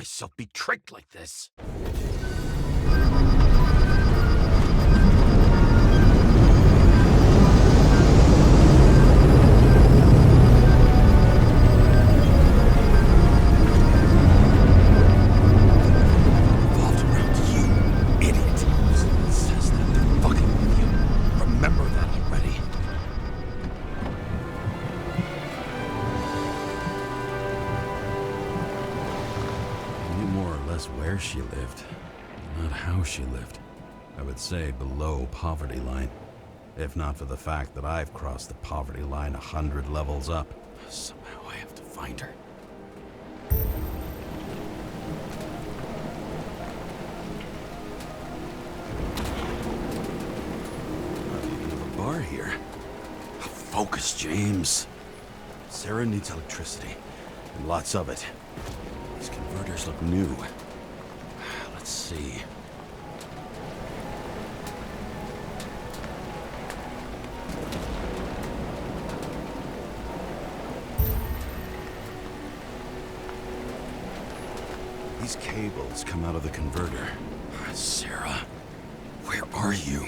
myself be tricked like this. Where she lived, not how she lived. I would say below poverty line, if not for the fact that I've crossed the poverty line 100 levels up. Somehow I have to find her. Not even a bar here. Focus, James. Sarah needs electricity, and lots of it. These converters look new. Let's see. These cables come out of the converter. Sarah, where are you?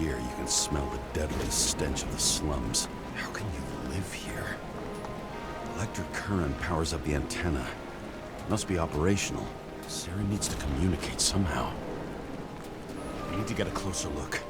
Here, you can smell the deadly stench of the slums. How can you live here? Electric current powers up the antenna. Must be operational. Sarah needs to communicate somehow. I need to get a closer look.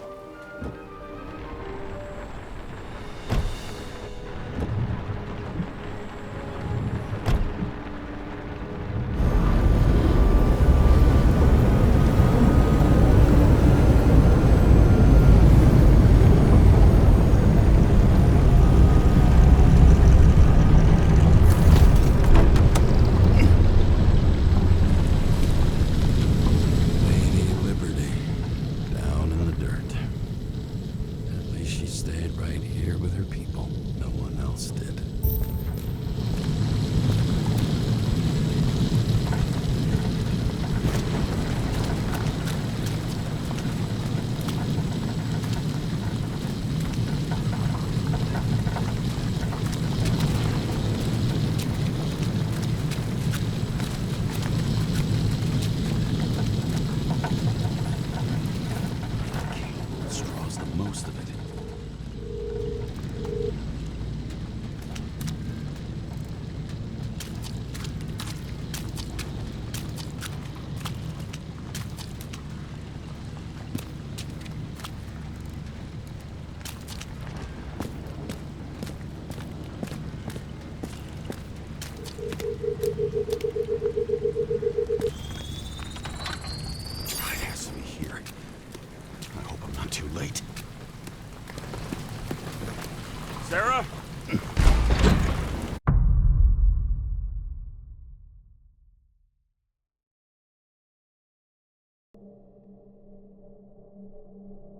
Sarah?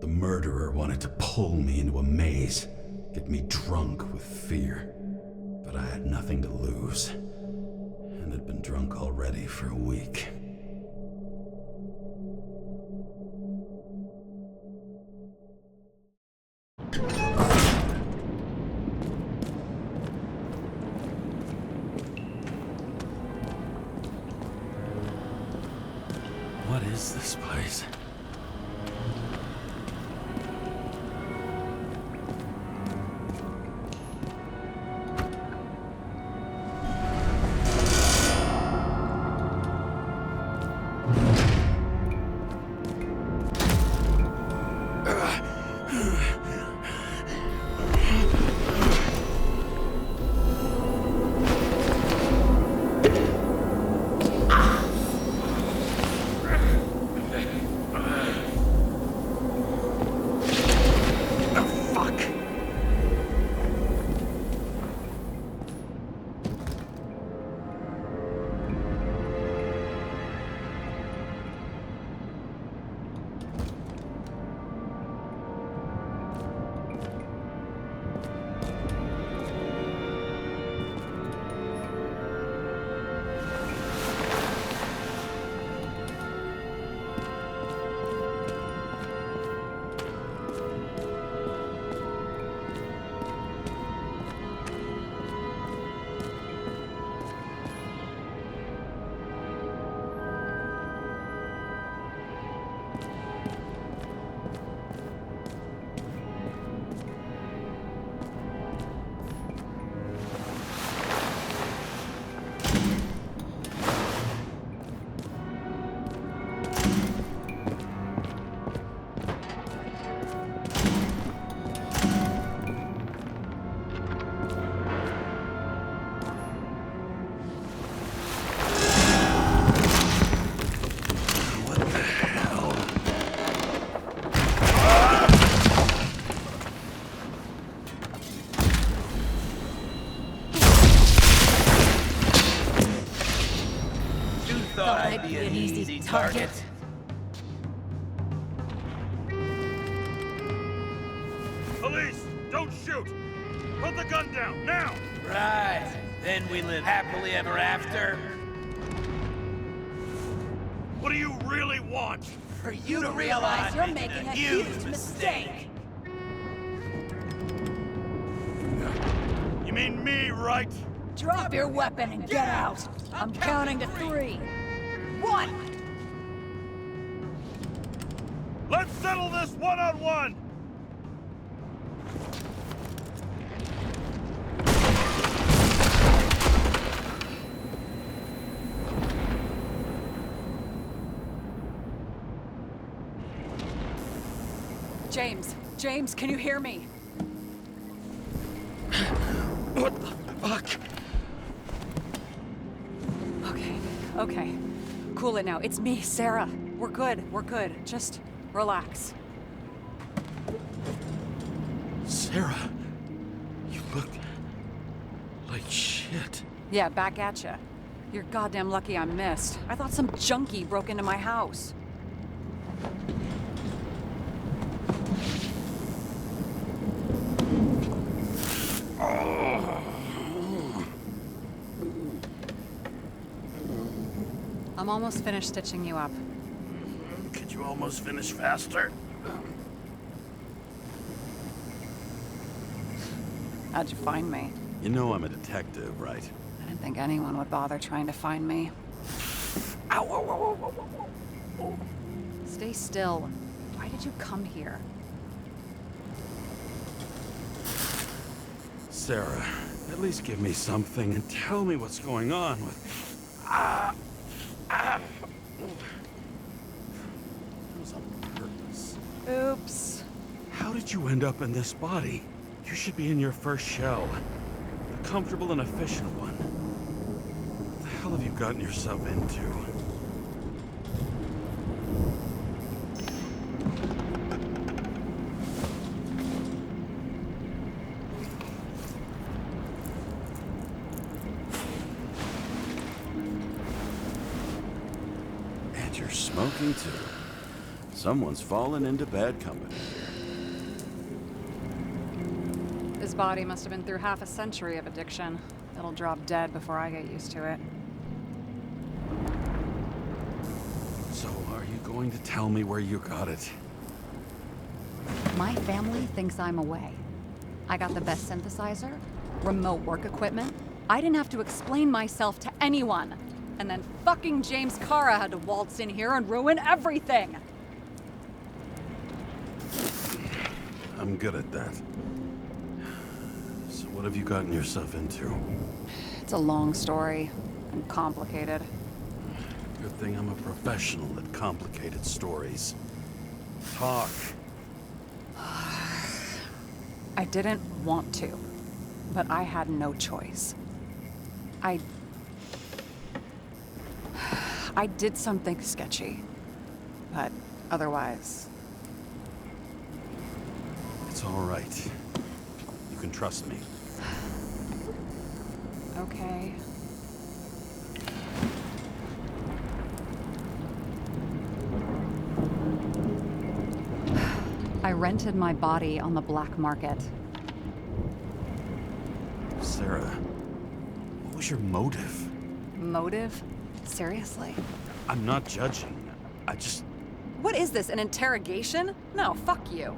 The murderer wanted to pull me into a maze, get me drunk with fear. But I had nothing to lose, and had been drunk already for a week. What is this place? be an easy target. Police, don't shoot! Put the gun down, now! Right. Then we live happily ever after. What do you really want? For you to realize you're making a huge mistake. You mean me, right? Drop your weapon and get out. I'm counting to 3. 1. Let's settle this one-on-one! James, can you hear me? What the fuck? Okay. Cool it now. It's me, Sarah. We're good. Just relax. Sarah, you look like shit. Yeah, back at ya. You're goddamn lucky I missed. I thought some junkie broke into my house. I'm almost finished stitching you up. Could you almost finish faster? How'd you find me? You know I'm a detective, right? I didn't think anyone would bother trying to find me. Ow. Stay still. Why did you come here? Sarah, at least give me something and tell me what's going on with... It was on purpose. Oops. How did you end up in this body? You should be in your first shell. A comfortable and efficient one. What the hell have you gotten yourself into? And you're smoking too. Someone's fallen into bad company. His body must have been through half a century of addiction. It'll drop dead before I get used to it. So, are you going to tell me where you got it? My family thinks I'm away. I got the best synthesizer, remote work equipment. I didn't have to explain myself to anyone. And then fucking James Cara had to waltz in here and ruin everything. I'm good at that. So what have you gotten yourself into? It's a long story and complicated. Good thing I'm a professional at complicated stories. Talk. I didn't want to, but I had no choice. I did something sketchy, but otherwise... It's all right. You can trust me. Okay. I rented my body on the black market. Sarah, what was your motive? Motive? Seriously? I'm not judging. I just... What is this, an interrogation? No, fuck you.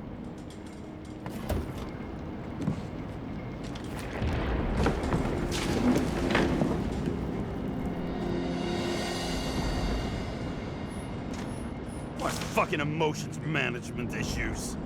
What fucking emotions management issues?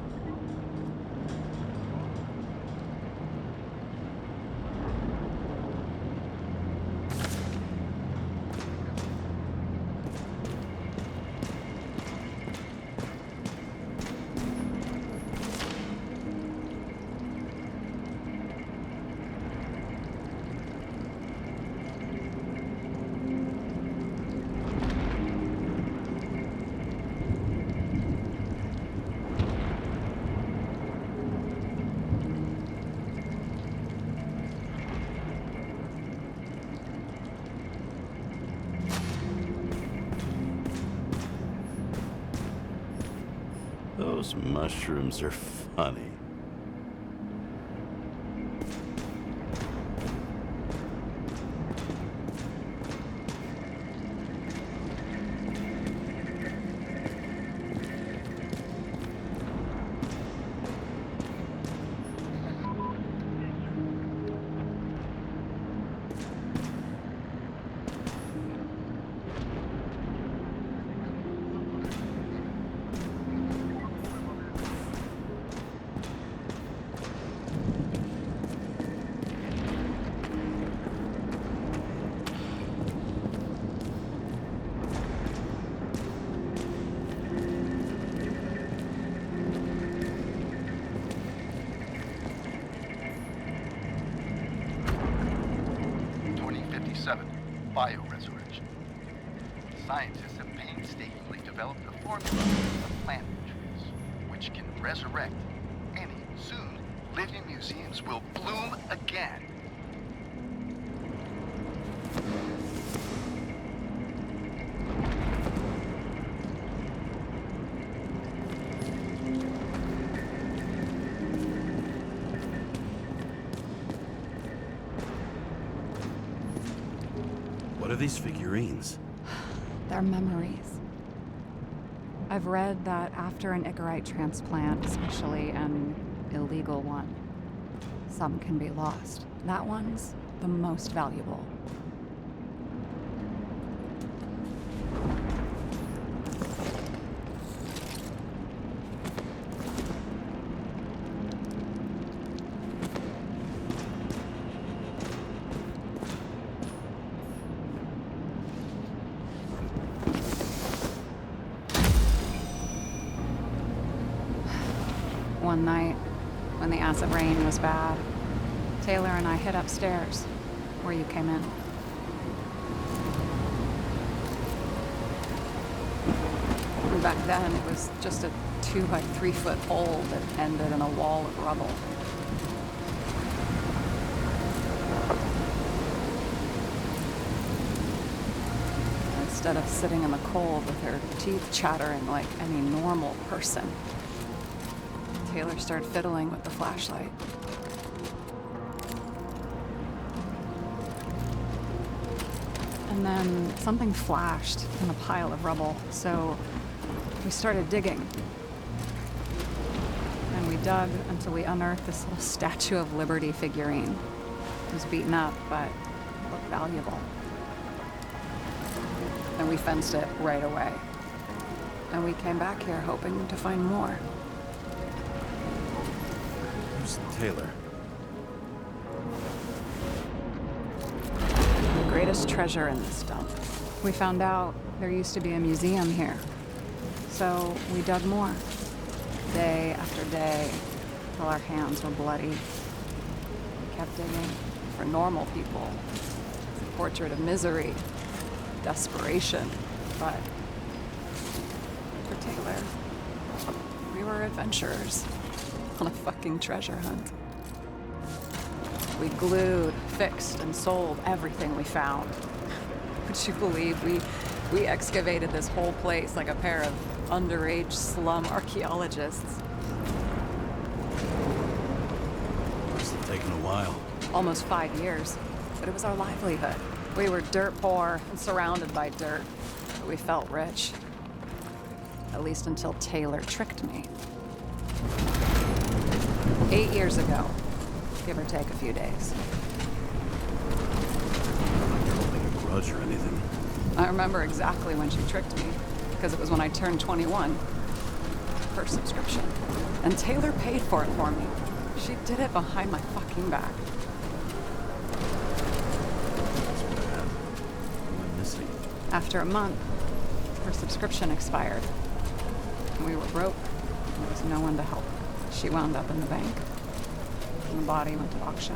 Those mushrooms are funny. Bioresurrection. Scientists have painstakingly developed a formula of plant nutrients, which can resurrect any. Soon, living museums will bloom again. What are these figurines? They're memories. I've read that after an Icarite transplant, especially an illegal one, some can be lost. That one's the most valuable. One night, when the acid rain was bad, Taylor and I hid upstairs, where you came in. And back then, it was just a 2 by 3 foot hole that ended in a wall of rubble. Instead of sitting in the cold with her teeth chattering like any normal person, Taylor started fiddling with the flashlight. And then something flashed in a pile of rubble, so we started digging. And we dug until we unearthed this little Statue of Liberty figurine. It was beaten up, but it looked valuable. And we fenced it right away. And we came back here hoping to find more. Who's Taylor? The greatest treasure in this dump. We found out there used to be a museum here. So we dug more. Day after day, till our hands were bloody. We kept digging for normal people. It's a portrait of misery, desperation, but for Taylor, we were adventurers on a fucking treasure hunt. We glued, fixed, and sold everything we found. Would you believe we excavated this whole place like a pair of underage slum archaeologists? Must have taken a while. Almost 5 years, but it was our livelihood. We were dirt poor and surrounded by dirt, but we felt rich. At least until Taylor tricked me. 8 years ago, give or take a few days. Holding a grudge or anything. I remember exactly when she tricked me, because it was when I turned 21. Her subscription. And Taylor paid for it for me. She did it behind my fucking back. That's bad. What am I missing? After a month, her subscription expired. We were broke. There was no one to help. She wound up in the bank, and the body went to auction.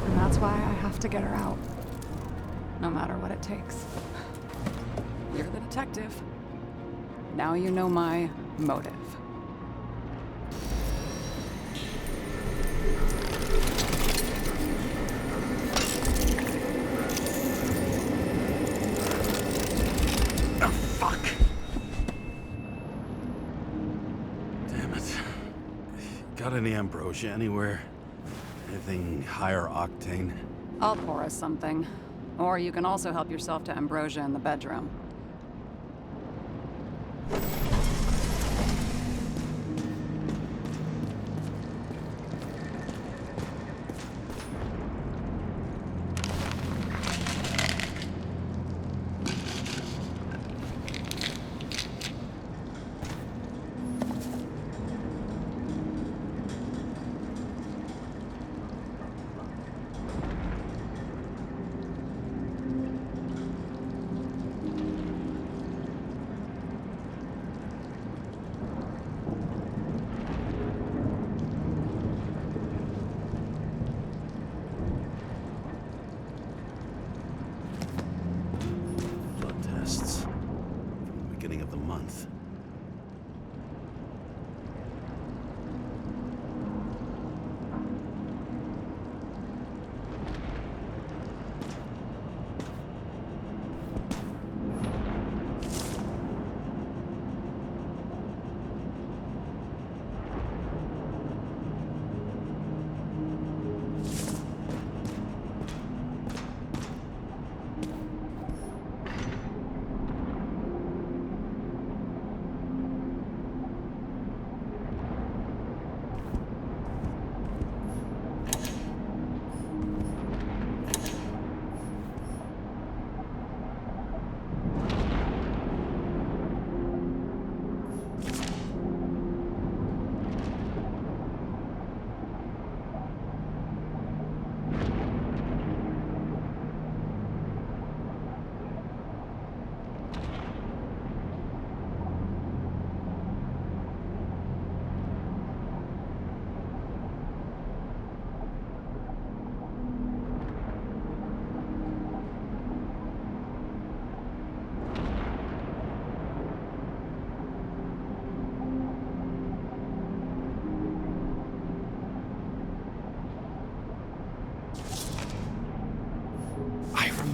And that's why I have to get her out, no matter what it takes. You're the detective. Now you know my motive. Damn it. Got any ambrosia anywhere? Anything higher octane? I'll pour us something. Or you can also help yourself to ambrosia in the bedroom. Month.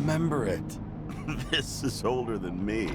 Remember it. This is older than me.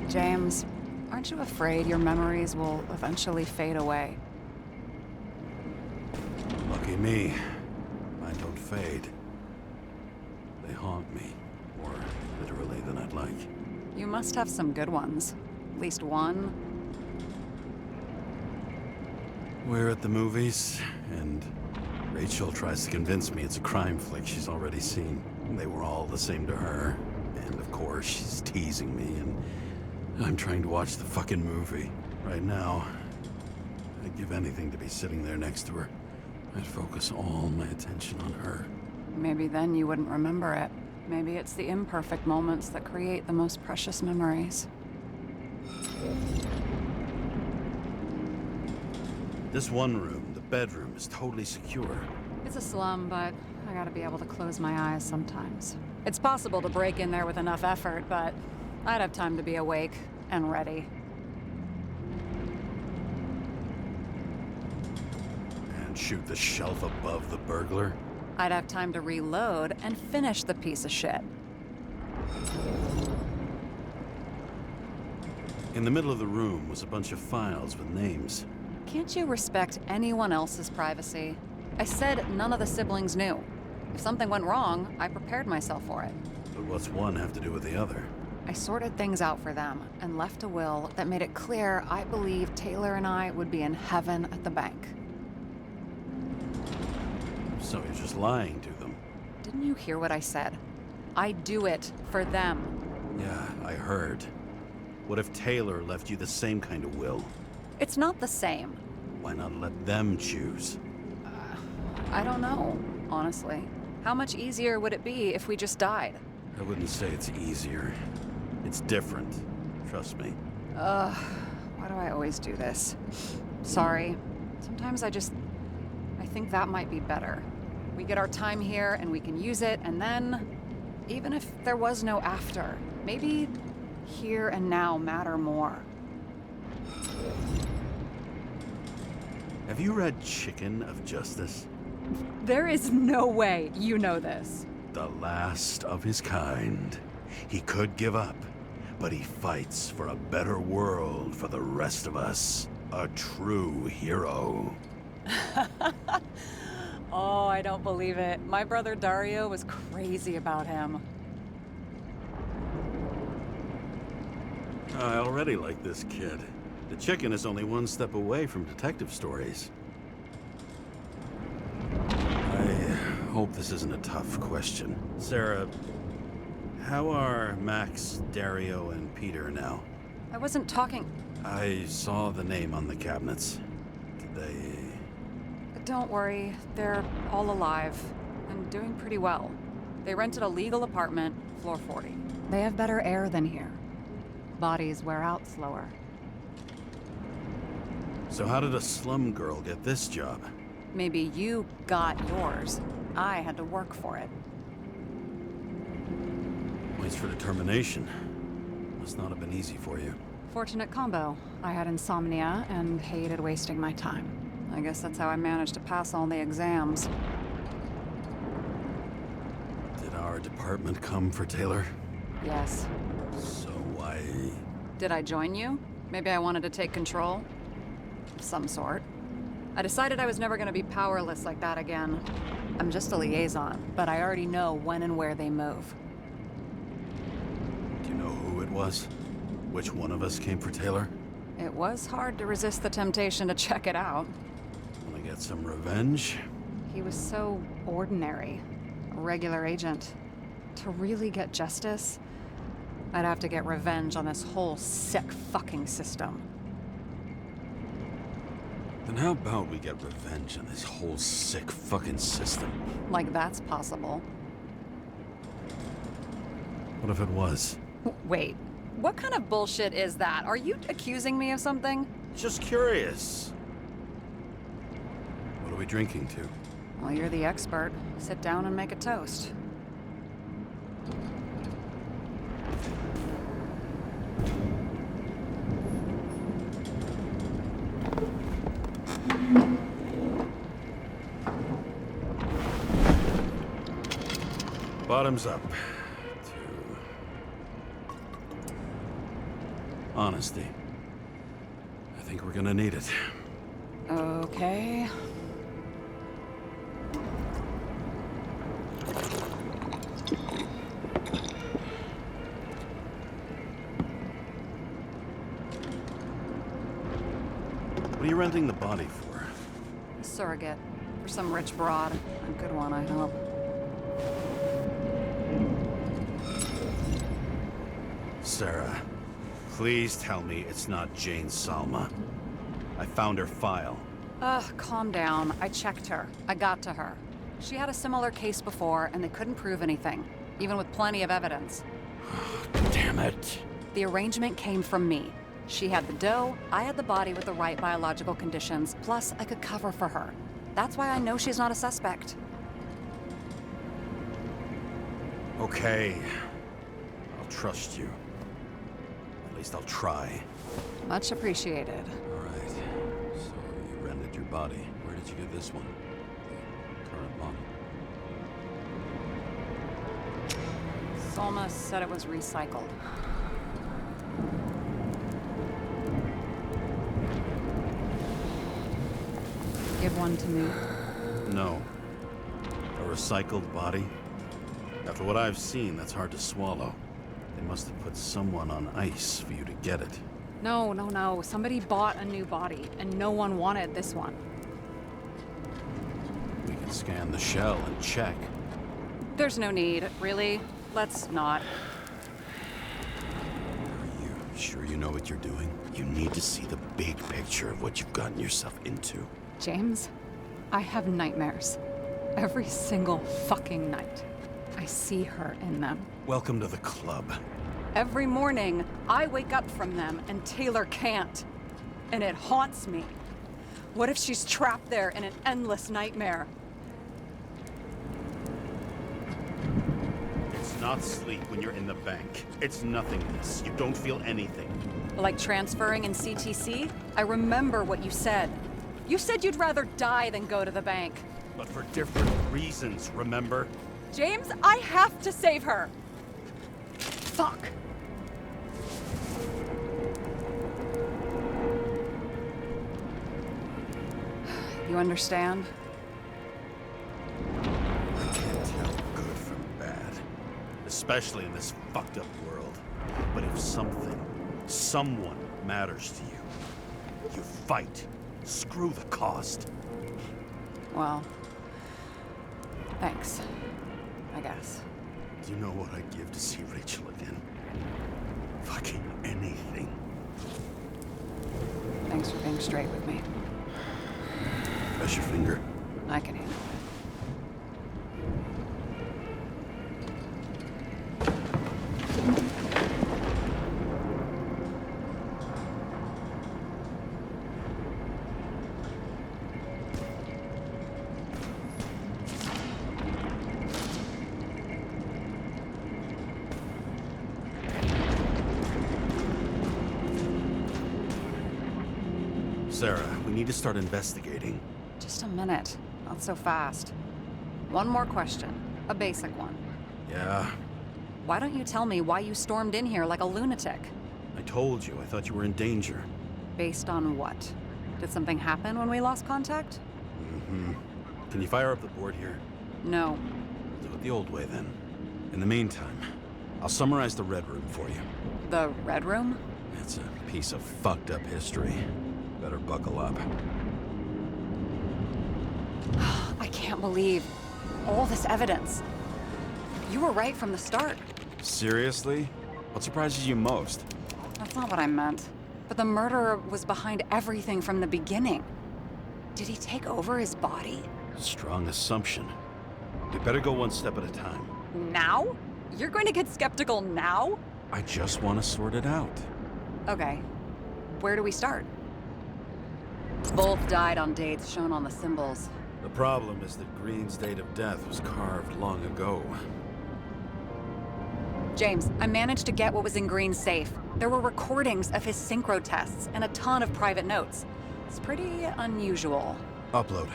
James, aren't you afraid your memories will eventually fade away? Lucky me. Mine don't fade. They haunt me. More literally than I'd like. You must have some good ones. At least one. We're at the movies, and Rachel tries to convince me it's a crime flick she's already seen. They were all the same to her. And of course, she's teasing me, and I'm trying to watch the fucking movie. Right now, I'd give anything to be sitting there next to her. I'd focus all my attention on her. Maybe then you wouldn't remember it. Maybe it's the imperfect moments that create the most precious memories. This one room, the bedroom, is totally secure. It's a slum, but I gotta be able to close my eyes sometimes. It's possible to break in there with enough effort, but I'd have time to be awake and ready. And shoot the shelf above the burglar? I'd have time to reload and finish the piece of shit. In the middle of the room was a bunch of files with names. Can't you respect anyone else's privacy? I said none of the siblings knew. If something went wrong, I prepared myself for it. But what's one have to do with the other? I sorted things out for them and left a will that made it clear I believed Taylor and I would be in heaven at the bank. So you're just lying to them? Didn't you hear what I said? I do it for them. Yeah, I heard. What if Taylor left you the same kind of will? It's not the same. Why not let them choose? I don't know, honestly. How much easier would it be if we just died? I wouldn't say it's easier. It's different. Trust me. Why do I always do this? Sorry. Sometimes I think that might be better. We get our time here and we can use it, and then, even if there was no after, maybe here and now matter more. Have you read Chicken of Justice? There is no way you know this. The last of his kind. He could give up, but he fights for a better world for the rest of us. A true hero. Oh, I don't believe it. My brother Dario was crazy about him. I already like this kid. The chicken is only one step away from detective stories. I hope this isn't a tough question. Sarah, how are Max, Dario, and Peter now? I wasn't talking... I saw the name on the cabinets. Did they... Don't worry, they're all alive and doing pretty well. They rented a legal apartment, floor 40. They have better air than here. Bodies wear out slower. So how did a slum girl get this job? Maybe you got yours. I had to work for it. Points for determination. Must not have been easy for you. Fortunate combo. I had insomnia and hated wasting my time. I guess that's how I managed to pass all the exams. Did our department come for Taylor? Yes. So why... Did I join you? Maybe I wanted to take control? Of some sort. I decided I was never going to be powerless like that again. I'm just a liaison, but I already know when and where they move. Do you know who it was? Which one of us came for Taylor? It was hard to resist the temptation to check it out. Want to get some revenge? He was so ordinary. A regular agent. To really get justice, I'd have to get revenge on this whole sick fucking system. Then how about we get revenge on this whole sick fucking system? Like that's possible. What if it was? Wait, what kind of bullshit is that? Are you accusing me of something? Just curious. What are we drinking to? Well, you're the expert. Sit down and make a toast. Bottoms up. To honesty. I think we're gonna need it. Okay. What are you renting the body for? A surrogate. For some rich broad. A good one, I hope. Sarah, please tell me it's not Jane Salma. I found her file. Calm down. I checked her. I got to her. She had a similar case before, and they couldn't prove anything, even with plenty of evidence. Damn it. The arrangement came from me. She had the dough, I had the body with the right biological conditions, plus I could cover for her. That's why I know she's not a suspect. Okay. I'll trust you. At least I'll try. Much appreciated. All right. So you rented your body. Where did you get this one? The current one. Salma said it was recycled. Give one to me. No. A recycled body? After what I've seen, that's hard to swallow. They must have put someone on ice for you to get it. No. Somebody bought a new body, and no one wanted this one. We can scan the shell and check. There's no need, really. Let's not. Are you sure you know what you're doing? You need to see the big picture of what you've gotten yourself into. James, I have nightmares. Every single fucking night, I see her in them. Welcome to the club. Every morning, I wake up from them and Taylor can't. And it haunts me. What if she's trapped there in an endless nightmare? It's not sleep when you're in the bank. It's nothingness. You don't feel anything. Like transferring in CTC? I remember what you said. You said you'd rather die than go to the bank. But for different reasons, remember? James, I have to save her! Fuck. You understand? I can't tell good from bad. Especially in this fucked up world. But if something, someone matters to you, you fight. Screw the cost. Well, thanks. I guess. Do you know what I'd give to see Rachel again? Fucking anything. Thanks for being straight with me. Press your finger. I can handle it. Sarah, we need to start investigating. Just a minute. Not so fast. One more question. A basic one. Yeah, Why don't you tell me why you stormed in here like a lunatic? I told you. I thought you were in danger. Based on what? Did something happen when we lost contact? Mm-hmm. Can you fire up the board here? No. Do it the old way, then. In the meantime, I'll summarize the Red Room for you. The Red Room? It's a piece of fucked up history. Better buckle up. I can't believe all this evidence. You were right from the start. Seriously? What surprises you most? That's not what I meant. But the murderer was behind everything from the beginning. Did he take over his body? Strong assumption. We better go one step at a time. Now? You're going to get skeptical now? I just want to sort it out. Okay. Where do we start? Both died on dates shown on the symbols. The problem is that Green's date of death was carved long ago. James, I managed to get what was in Green's safe. There were recordings of his synchro tests and a ton of private notes. It's pretty unusual. Upload.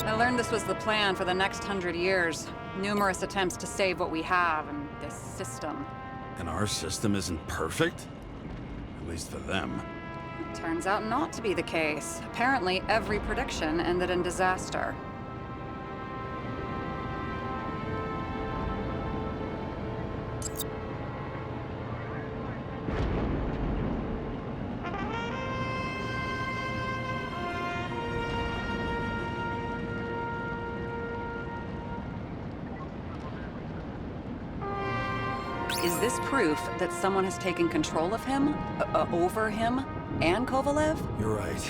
I learned this was the plan for the next 100 years. Numerous attempts to save what we have in this system. And our system isn't perfect? At least for them. Turns out not to be the case. Apparently, every prediction ended in disaster. Is this proof that someone has taken control of him? Over him? And Kovalev? You're right.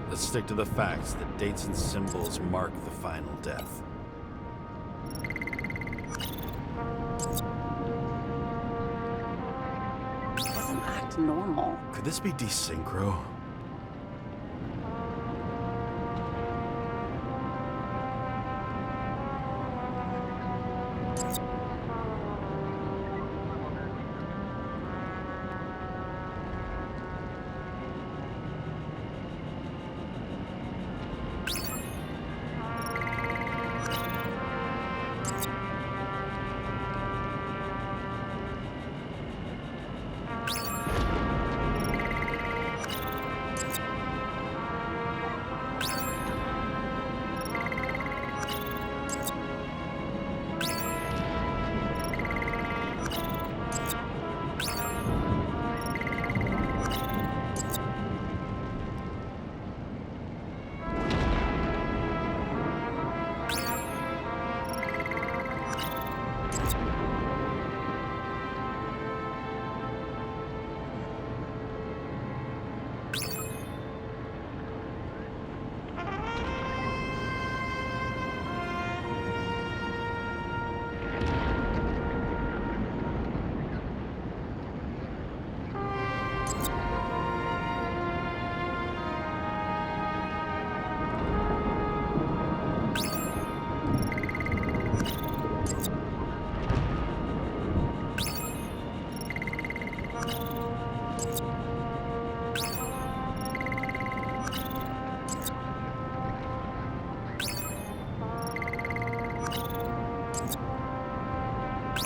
Let's stick to the facts. The dates and symbols mark the final death. Doesn't act normal. Could this be desynchro?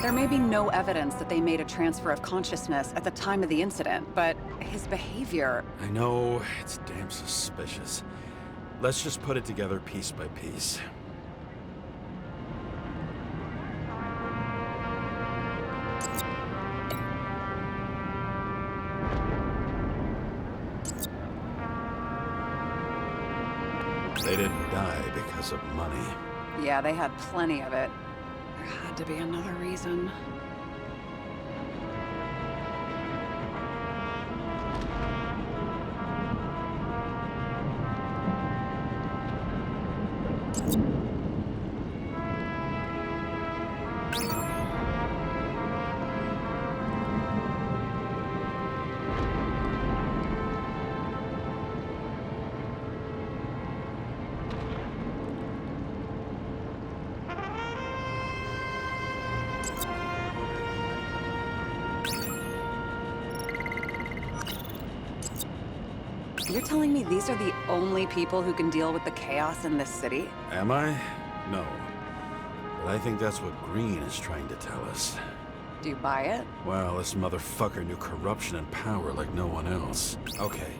There may be no evidence that they made a transfer of consciousness at the time of the incident, but his behavior... I know, it's damn suspicious. Let's just put it together piece by piece. They didn't die because of money. Yeah, they had plenty of it. There had to be another reason. You're telling me these are the only people who can deal with the chaos in this city? Am I? No. But I think that's what Green is trying to tell us. Do you buy it? Well, this motherfucker knew corruption and power like no one else. Okay,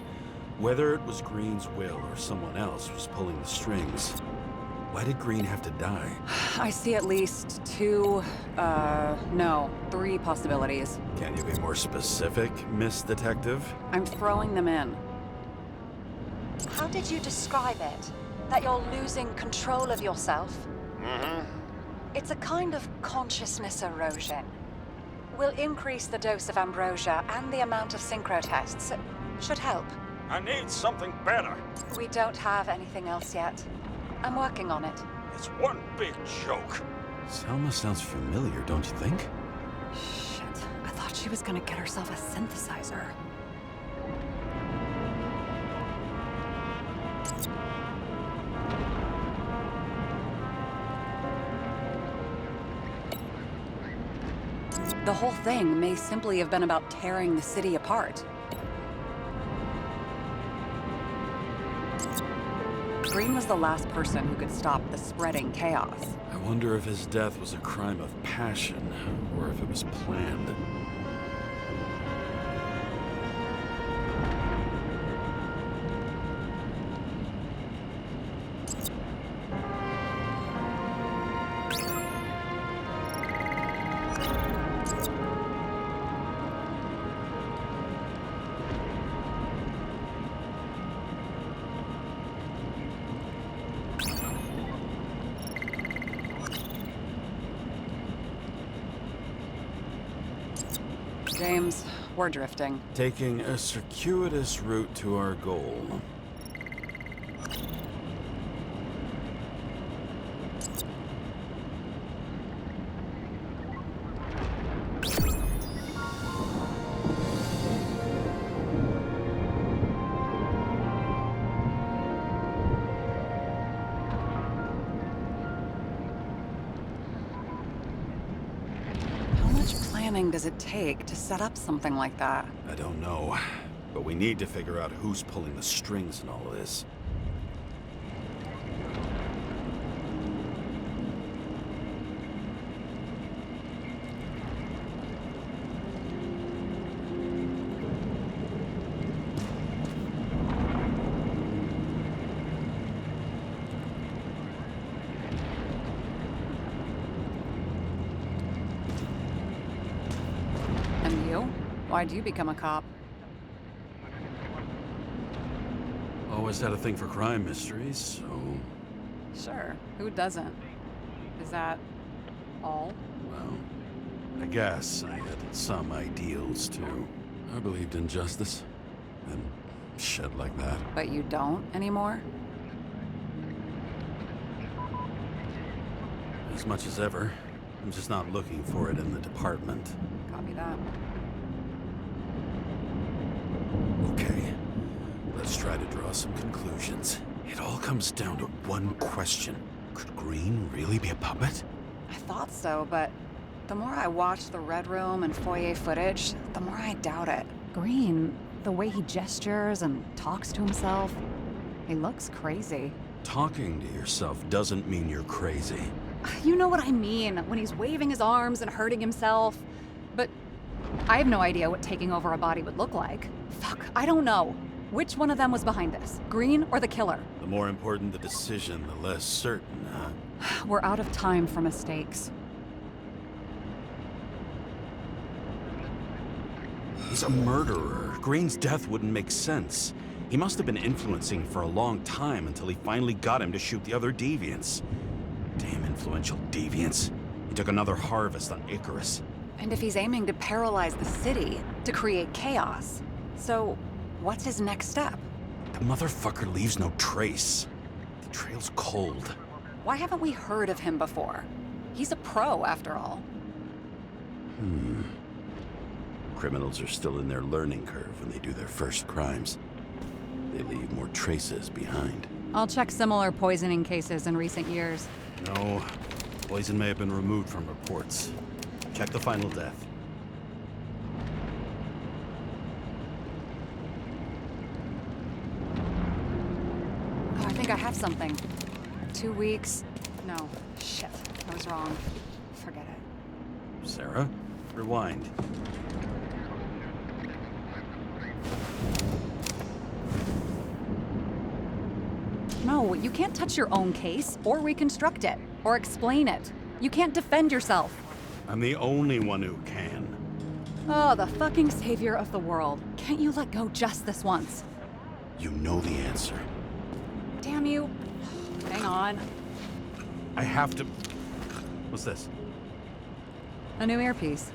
whether it was Green's will or someone else was pulling the strings, why did Green have to die? I see at least three possibilities. Can you be more specific, Miss Detective? I'm throwing them in. How did you describe it? That you're losing control of yourself? It's a kind of consciousness erosion. We'll increase the dose of ambrosia and the amount of synchro tests. Should help. I need something better. We don't have anything else yet. I'm working on it. It's one big joke. Selma sounds familiar, don't you think? Shit, I thought she was gonna get herself a synthesizer. The whole thing may simply have been about tearing the city apart. Green was the last person who could stop the spreading chaos. I wonder if his death was a crime of passion, or if it was planned. James, we're drifting. Taking a circuitous route to our goal. Does it take to set up something like that? I don't know, but we need to figure out who's pulling the strings in all of this. Why'd you become a cop? Always had a thing for crime mysteries, so... Sure, who doesn't? Is that all? Well, I guess I had some ideals, too. I believed in justice, and shit like that. But you don't anymore? As much as ever. I'm just not looking for it in the department. Copy that. Okay, let's try to draw some conclusions. It all comes down to one question. Could Green really be a puppet? I thought so, but the more I watch the Red Room and foyer footage, the more I doubt it. Green, the way he gestures and talks to himself, he looks crazy. Talking to yourself doesn't mean you're crazy. You know what I mean, when he's waving his arms and hurting himself. But I have no idea what taking over a body would look like. Fuck, I don't know. Which one of them was behind this? Green or the killer? The more important the decision, the less certain, huh? We're out of time for mistakes. He's a murderer. Green's death wouldn't make sense. He must have been influencing for a long time until he finally got him to shoot the other deviants. Damn influential deviants. He took another harvest on Icarus. And if he's aiming to paralyze the city, to create chaos, so what's his next step? The motherfucker leaves no trace. The trail's cold. Why haven't we heard of him before? He's a pro, after all. Criminals are still in their learning curve when they do their first crimes. They leave more traces behind. I'll check similar poisoning cases in recent years. No, poison may have been removed from reports. Check the final death. Oh, I think I have something. 2 weeks. No, shit. I was wrong. Forget it. Sarah, rewind. No, you can't touch your own case, or reconstruct it, or explain it. You can't defend yourself. I'm the only one who can. Oh, the fucking savior of the world. Can't you let go just this once? You know the answer. Damn you. Hang on. I have to... What's this? A new earpiece.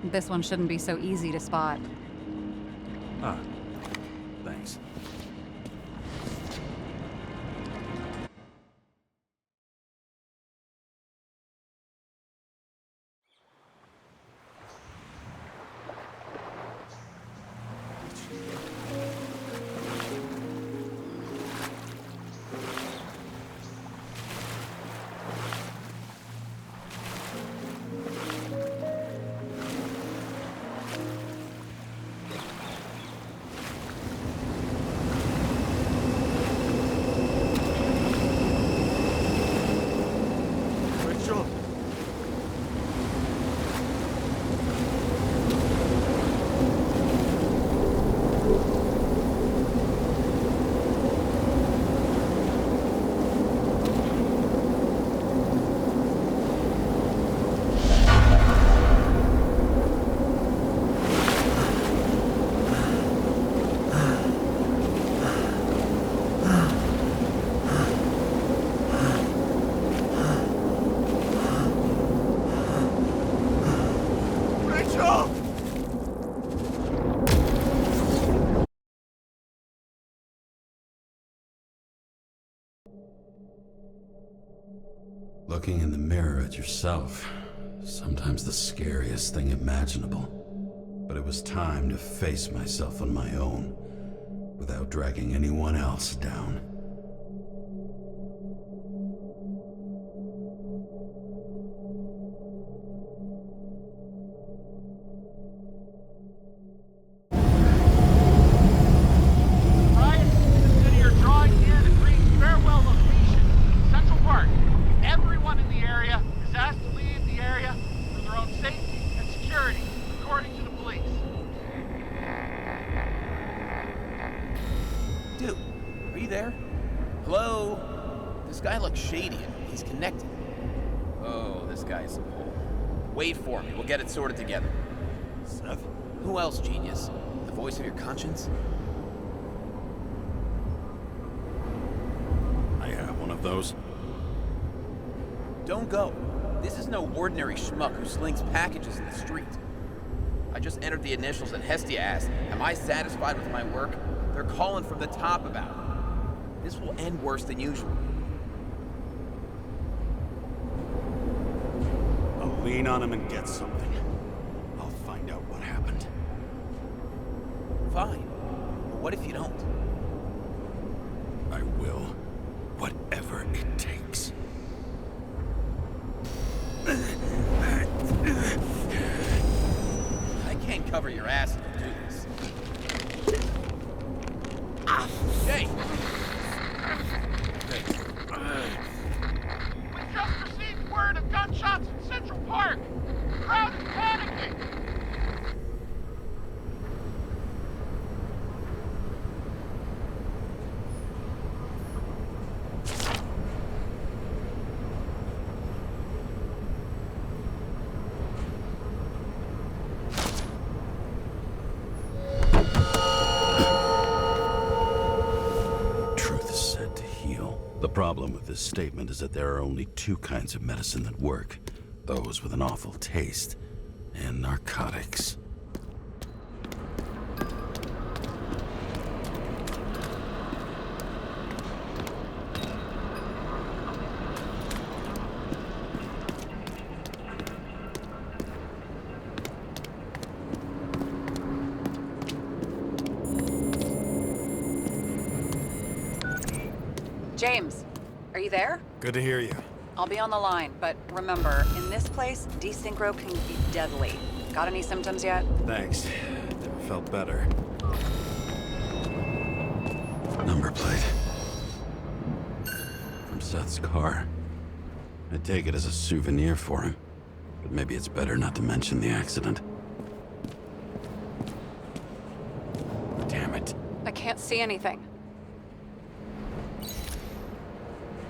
This one shouldn't be so easy to spot. Ah, thanks. Looking in the mirror at yourself, sometimes the scariest thing imaginable. But it was time to face myself on my own, without dragging anyone else down. Dude, are you there? Hello? This guy looks shady and he's connected. Oh, this guy's... Wait for me, we'll get it sorted together. Seth? Who else, genius? The voice of your conscience? I have one of those. Don't go. This is no ordinary schmuck who slings packages in the street. I just entered the initials and Hestia asked, am I satisfied with my work? They're calling from the top about it. This will end worse than usual. I'll lean on him and get something. I'll find out what happened. Fine. But what if you don't? I will. Whatever it takes. I can't cover your ass if you do this. Hey! We just received word problem with this statement is that there are only two kinds of medicine that work. Those with an awful taste, and narcotics. James, are you there? Good to hear you. I'll be on the line, but remember, in this place, desynchro can be deadly. Got any symptoms yet? Thanks. Never felt better. Number plate. From Seth's car. I take it as a souvenir for him. But maybe it's better not to mention the accident. Damn it. I can't see anything.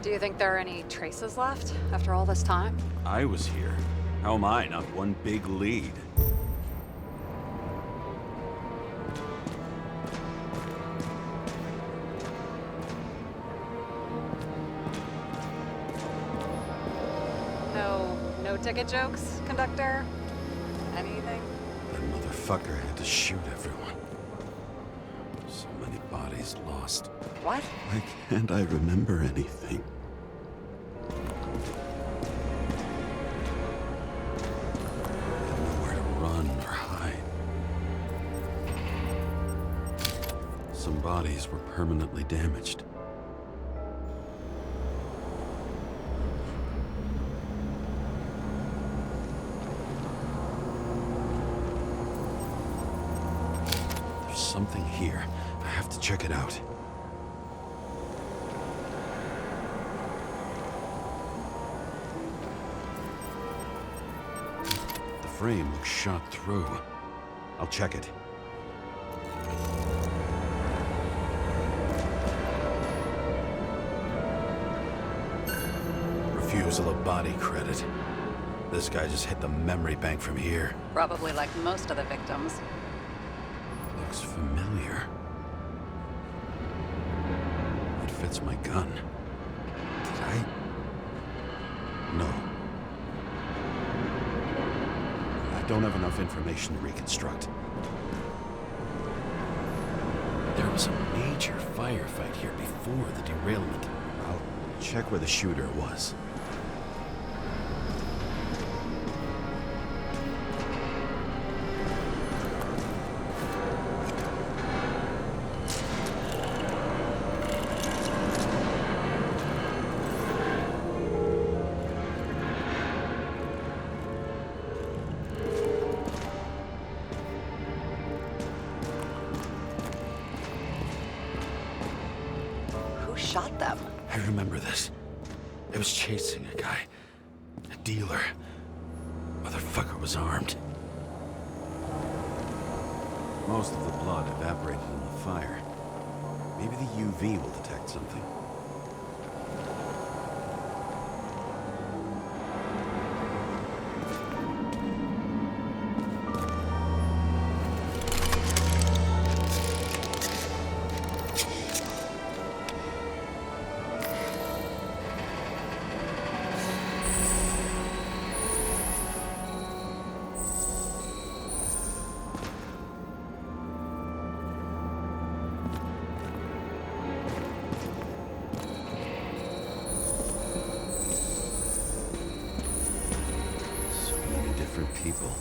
Do you think there are any traces left after all this time? I was here. How am I not one big lead? No ticket jokes, conductor? Anything? That motherfucker had to shoot everyone. So many bodies lost. What? Why can't I remember anything? I had nowhere to run or hide. Some bodies were permanently damaged. There's something here. I have to check it out. The frame looks shot through. I'll check it. Refusal of body credit. This guy just hit the memory bank from here. Probably like most of the victims. Looks familiar. It fits my gun. Did I? No. I don't have enough information to reconstruct. There was a major firefight here before the derailment. I'll check where the shooter was. Who shot them? I remember this. It was chasing a guy. A dealer. Motherfucker was armed. Most of the blood evaporated in the fire. Maybe the UV will detect something. People.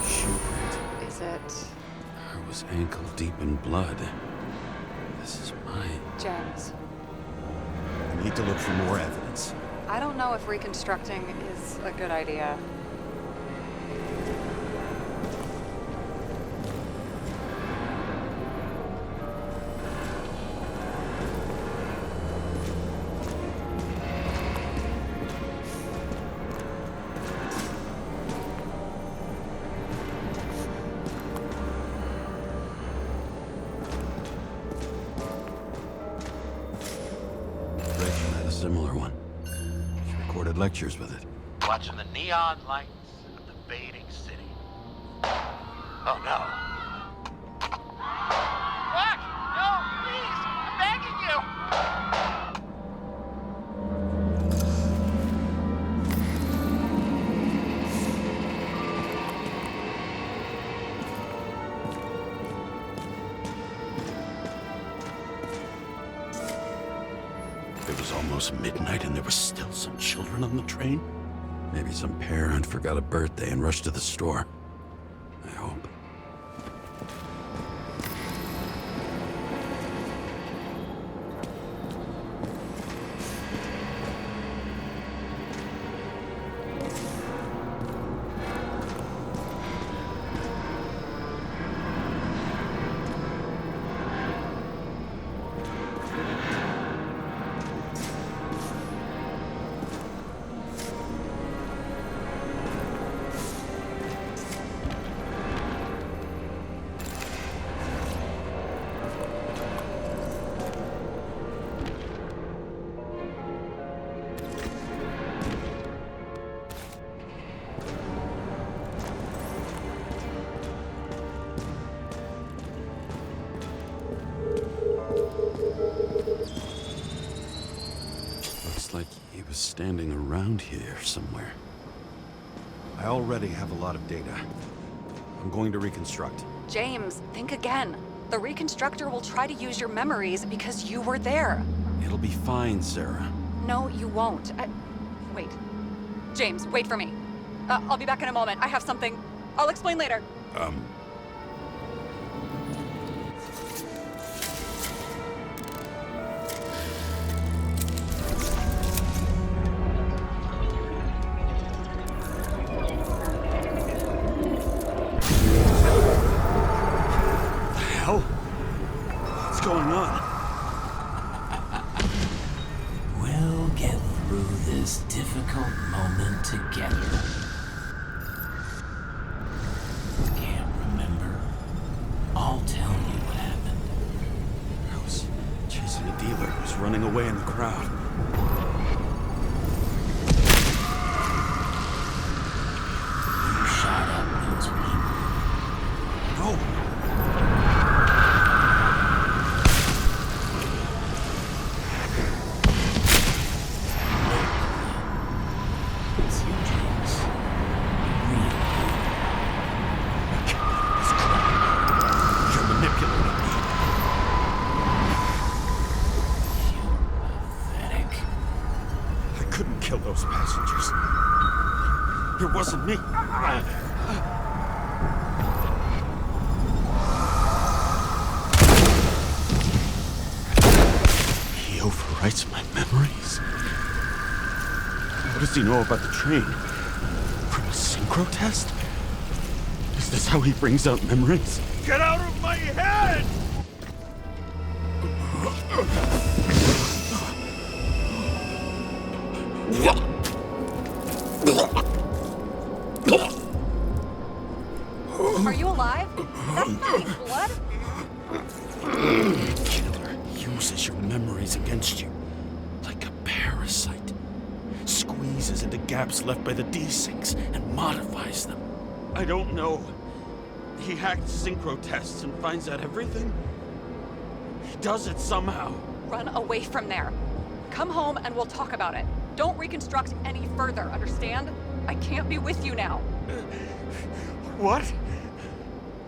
Shoe print. Is it... I was ankle deep in blood. This is mine. James? I need to look for more evidence. I don't know if reconstructing is a good idea. Similar one. She recorded lectures with it. Watching the neon lights of the fading city. Oh no. What? No, please! I'm begging you! almost midnight and there was still some children on the train? Maybe some parent forgot a birthday and rushed to the store. I hope. Like he was standing around here somewhere. I already have a lot of data. I'm going to reconstruct. James, think again. The reconstructor will try to use your memories because you were there. It'll be fine, Sarah. No, you won't. Wait. James, wait for me. I'll be back in a moment. I have something. I'll explain later. What's going on? We'll get through this difficult moment together. Can't remember? I'll tell you what happened. I was chasing a dealer who was running away in the crowd. You shot up those people. No. Kill those passengers. It wasn't me. He overwrites my memories. What does he know about the train? From a synchro test? Is this how he brings out memories? Get out of my head! Are you alive? That's fucking blood? Killer uses your memories against you. Like a parasite. Squeezes into gaps left by the D-Syncs and modifies them. I don't know. He hacked synchro tests and finds out everything. He does it somehow. Run away from there. Come home and we'll talk about it. Don't reconstruct any further, understand? I can't be with you now. What?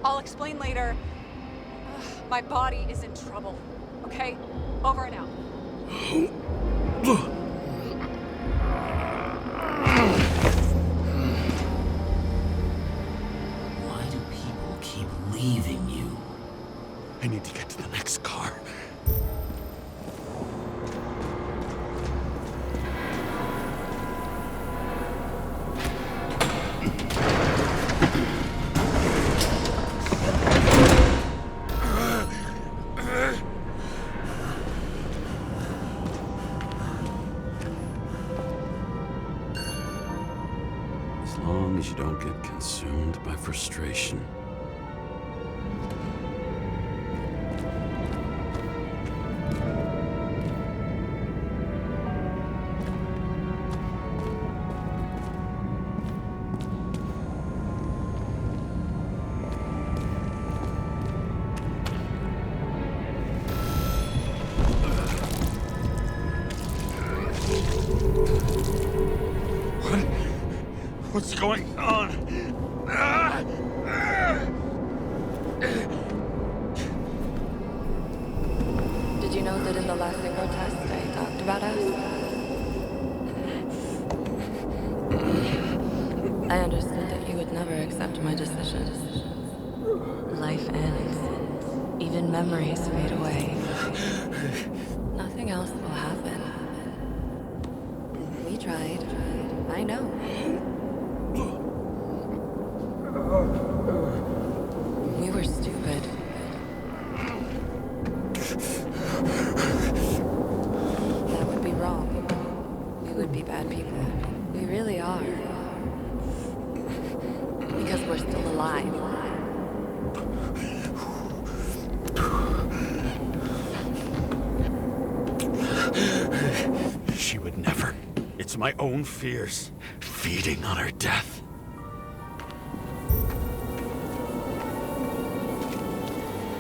I'll explain later. My body is in trouble. Okay? Over and out. Why do people keep leaving you? I need to get to the next car. As long as you don't get consumed by frustration. What's going on? Did you know that in the last synchro test they talked about us? understood that you would never accept my decisions. Life ends. Even memories fade away. Nothing else will happen. We tried. I know. We were stupid. That would be wrong. We would be bad people. We really are. Because we're still alive. She would never. It's my own fears, feeding on her death.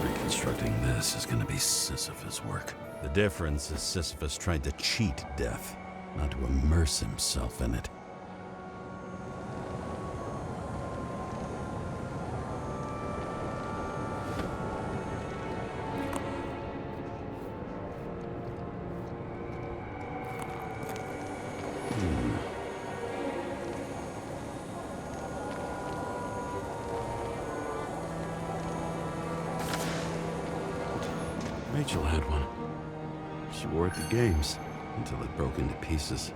Reconstructing this is gonna be Sisyphus' work. The difference is Sisyphus tried to cheat death, not to immerse himself in it. Rachel had one. She wore it to games until it broke into pieces.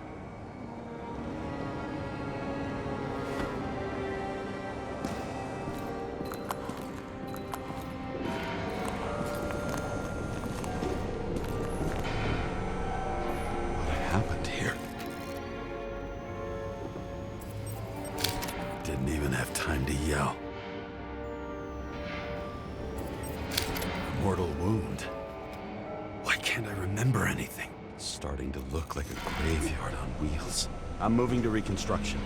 What happened here? Didn't even have time to yell. A mortal wound. Why can't I remember anything? It's starting to look like a graveyard on wheels. I'm moving to reconstruction.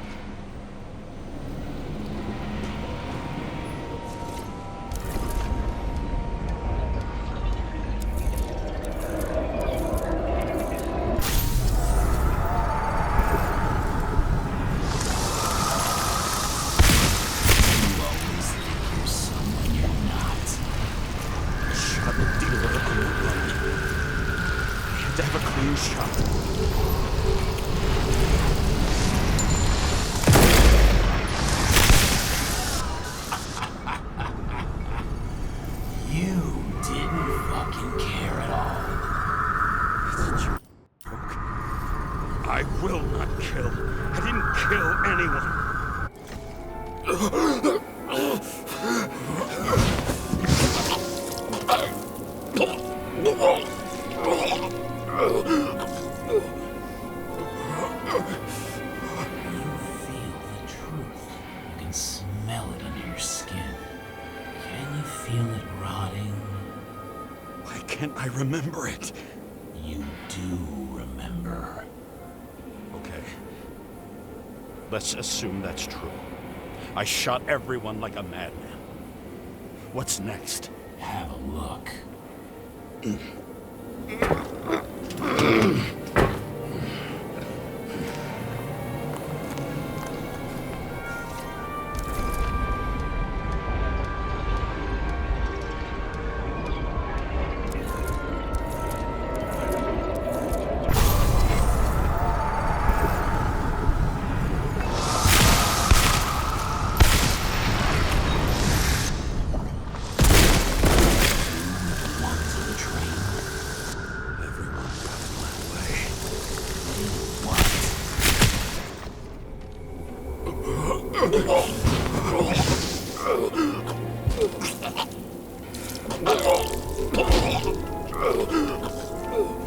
I will not kill. I didn't kill anyone. Can't I remember it? You do remember. Okay. Let's assume that's true. I shot everyone like a madman. What's next? Have a look.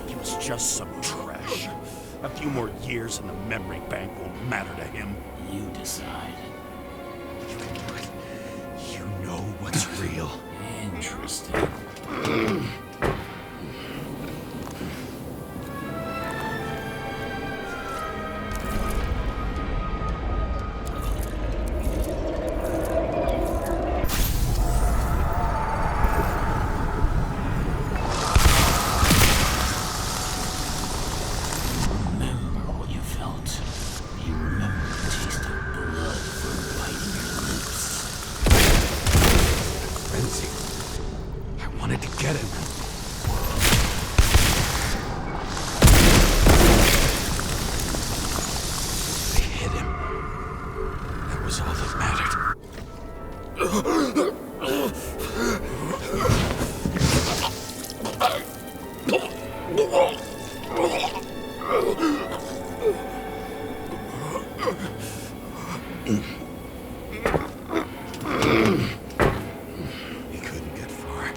He was just some trash. A few more years and the memory bank won't matter to him. You decide. You can do it. You know what's real. Interesting. I wanted to get him. couldn't get far.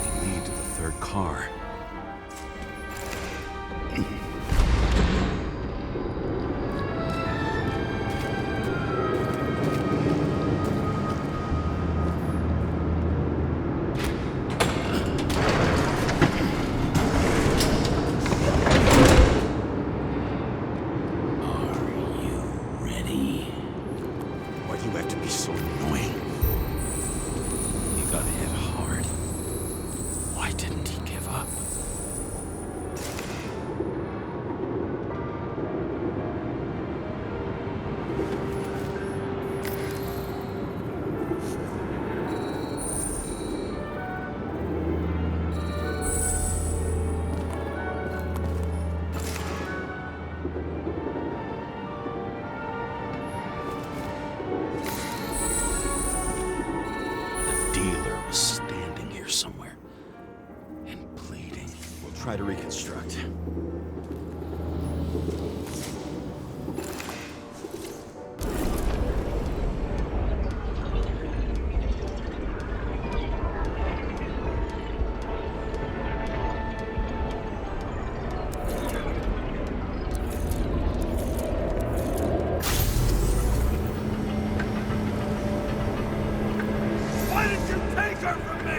They lead to the third car. Why do you have to be so annoying? He got hit hard. Why didn't he give up? Standing here somewhere and bleeding. We'll try to reconstruct. Why did you take her from me?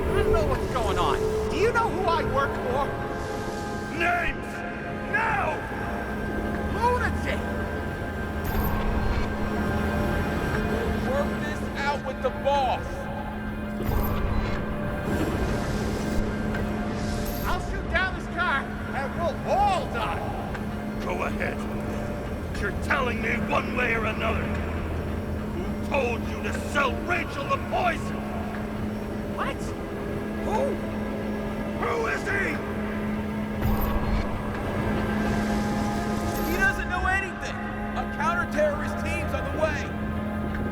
I don't know what's going on. Do you know who I work for? Names! Now! Lunatic! Work this out with the boss. I'll shoot down this car and we'll all die. Go ahead. You're telling me one way or another. Who told you to sell Rachel the poison? What? Who? Who is he? He doesn't know anything. A counter-terrorist team's on the way.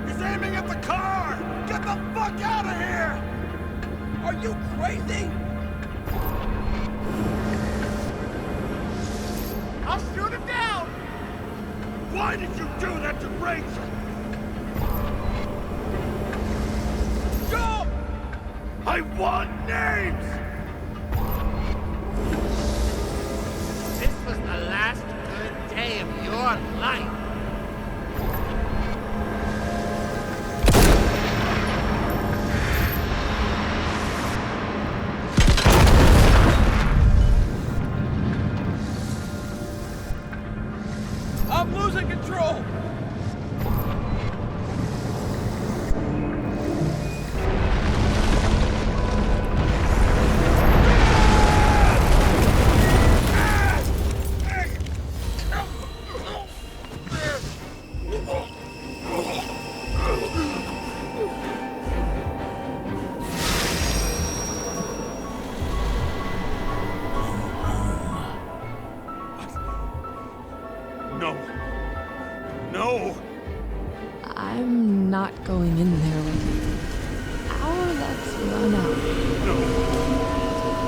He's aiming at the car! Get the fuck out of here! Are you crazy? I'll shoot him down! Why did you do that to Rachel? Jump! I want names! This was the last good day of your life. I'm losing control. No. No! I'm not going in there with you. Our luck's run out. No!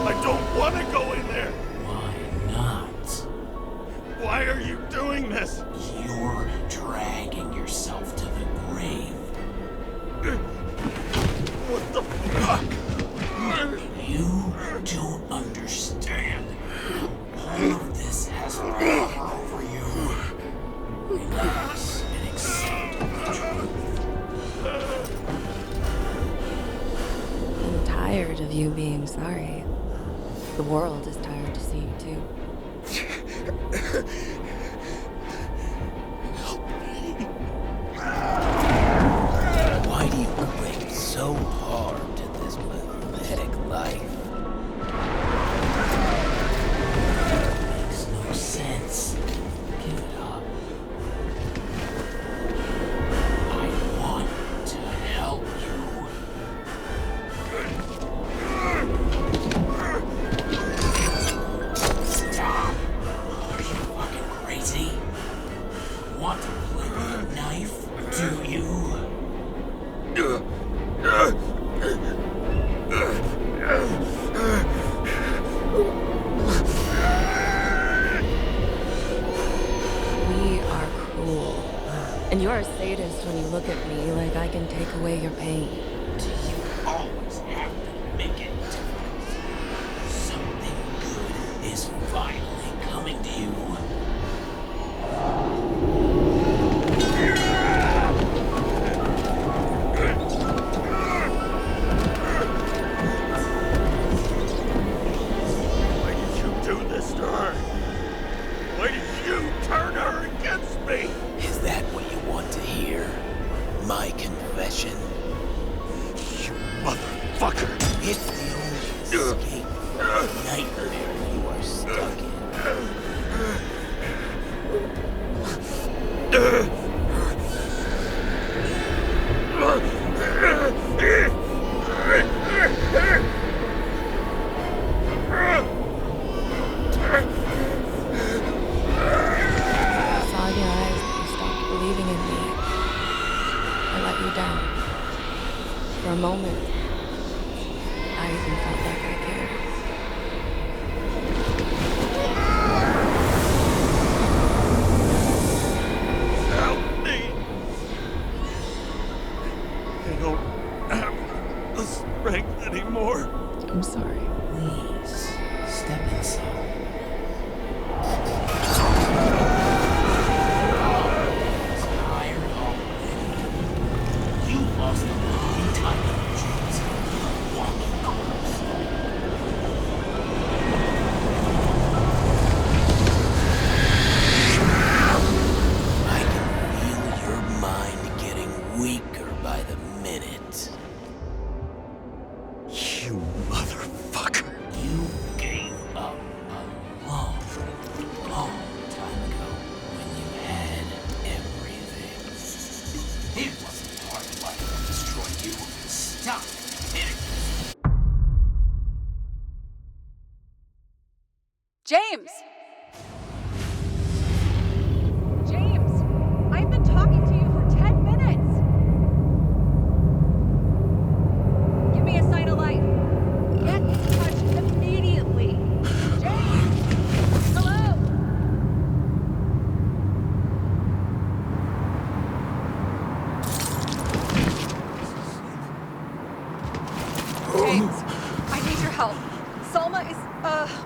I don't want to go in there! Why not? Why are you doing this? You're dragging yourself to the grave. What the fuck? You don't understand. All of this has power over you. Relax and accept the truth. I'm tired of you being sorry. The world is tired to see you too. Why do you cling so hard to this pathetic life? It makes no sense. Give it up. And you're a sadist when you look at me like I can take away your pain. Do you always have to make it difficult? Something good is finally coming to you. Why did you do this to her? Why did you turn her against me? Is that what you want to hear? My confession? You motherfucker! It's the only escape from the nightmare you are stuck I saw in your eyes that you stopped believing in me. I let you down. For a moment, I even felt like I cared. Help me! I don't have the strength anymore. I'm sorry. Please, step inside. Tired already. You lost a long time energies. A walking corpse. I can feel your mind getting weaker by the minute. You motherfucker! You gave up a long, long time ago when you had everything. It wasn't part of life that destroyed you. Stop kidding. James! James! I've been talking to you for 10 minutes! Give me a sign of life. Get in touch immediately. James! Hello? James, I need your help. Salma is,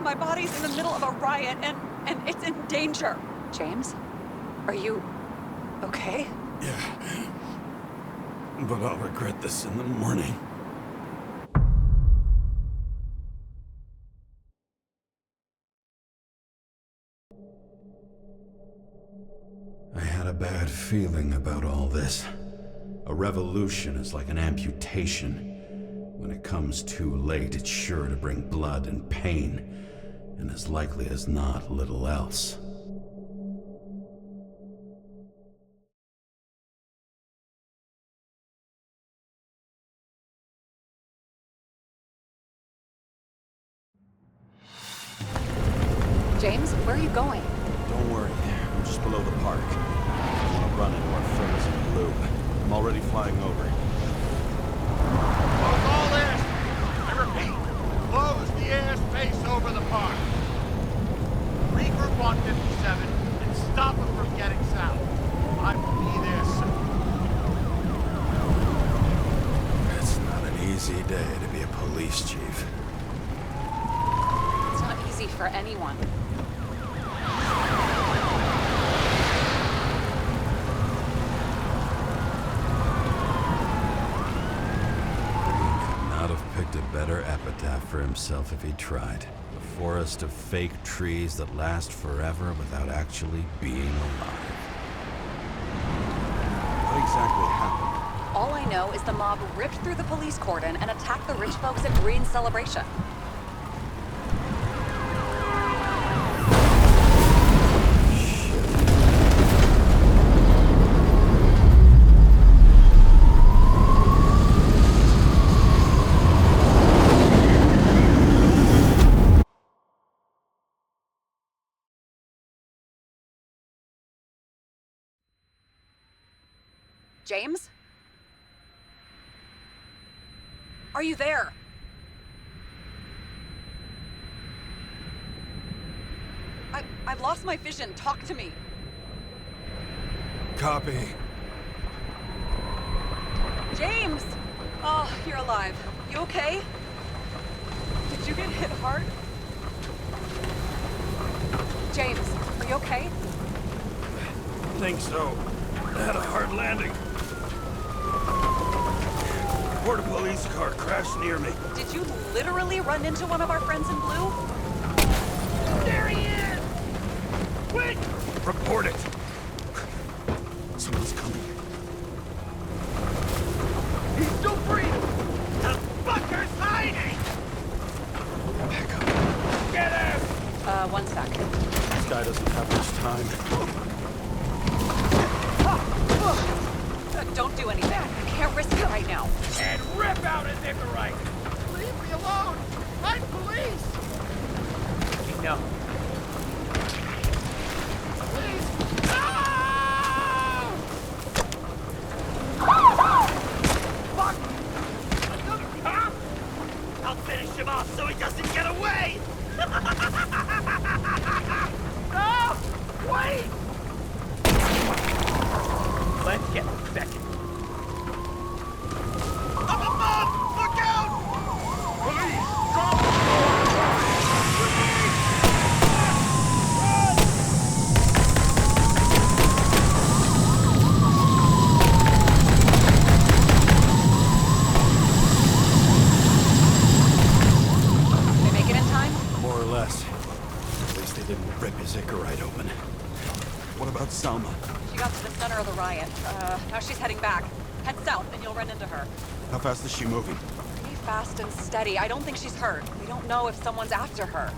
my body's in the middle of a riot and it's in danger. James? Are you okay? Yeah. But I'll regret this in the morning. I had a bad feeling about all this. A revolution is like an amputation. When it comes too late, it's sure to bring blood and pain, and as likely as not, little else. James, where are you going? Don't worry, I'm just below the park. I want to run into our friends in blue. I'm already flying over. Close all this! I repeat, close the airspace over the park. Regroup on 57 and stop them from getting south. I will be there soon. It's not an easy day to be a police chief. It's not easy for anyone. Not have picked a better epitaph for himself if he tried. A forest of fake trees that last forever without actually being alive. What exactly happened? All I know is the mob ripped through the police cordon and attacked the rich folks at Green's celebration. James? Are you there? I've lost my vision. Talk to me. Copy. James! Oh, you're alive. You okay? Did you get hit hard? James, are you okay? I think so. I had a hard landing. Border police car crashed near me. Did you literally run into one of our friends in blue? There he is! Quick! Report it. Someone's coming. He's still free! The fucker's hiding! Back up. Get him! 1 sec. This guy doesn't have much time. Don't do anything. I can't risk it right now. And rip out his right. Leave me alone! I'm police! No. Please! Fuck! Another cop? I'll finish him off so he doesn't get away! No! Wait! Let's get back. Up above! Look out! Police! Drop! They make it in time? More or less. At least they didn't rip his Icarite open. What about Salma? She got to the center of the riot. Now she's heading back. Head south and you'll run into her. How fast is she moving? Pretty fast and steady. I don't think she's hurt. We don't know if someone's after her.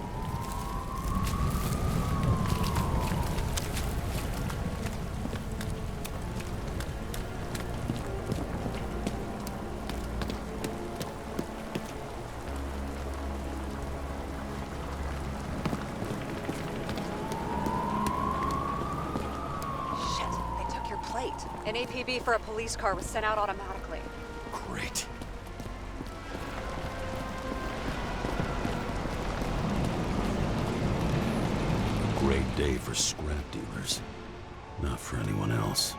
Shit, they took your plate. An APB for a police car was sent out automatically. Great. Great day for scrap dealers. Not for anyone else.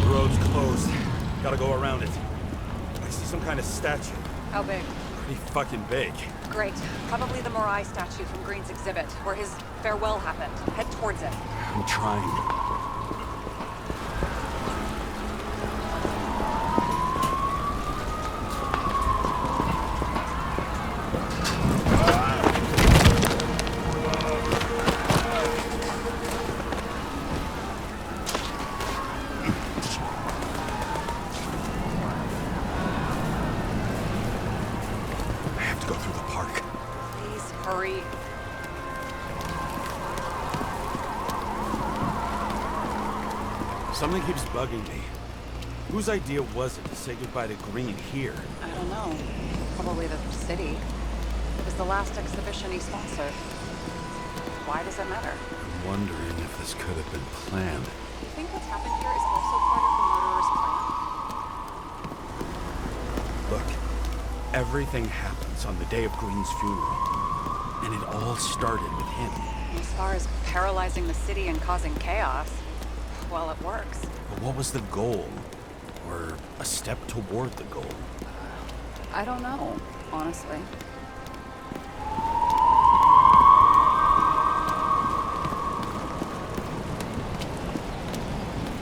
The road's closed. Gotta go around it. I see some kind of statue. How big? Pretty fucking big. Great. Probably the Morai statue from Green's exhibit, where his farewell happened. Head towards it. I'm trying. I have to go through the park. Please hurry. Something keeps bugging me. Whose idea was it to say goodbye to Green here? I don't know. Probably the city. It was the last exhibition he sponsored. Why does it matter? I'm wondering if this could have been planned. Do you think what's happened here is also part of the murderer's plan? Look, everything happens on the day of Green's funeral. And it all started with him. As far as paralyzing the city and causing chaos, well, it works. But what was the goal? Or a step toward the goal? I don't know, honestly.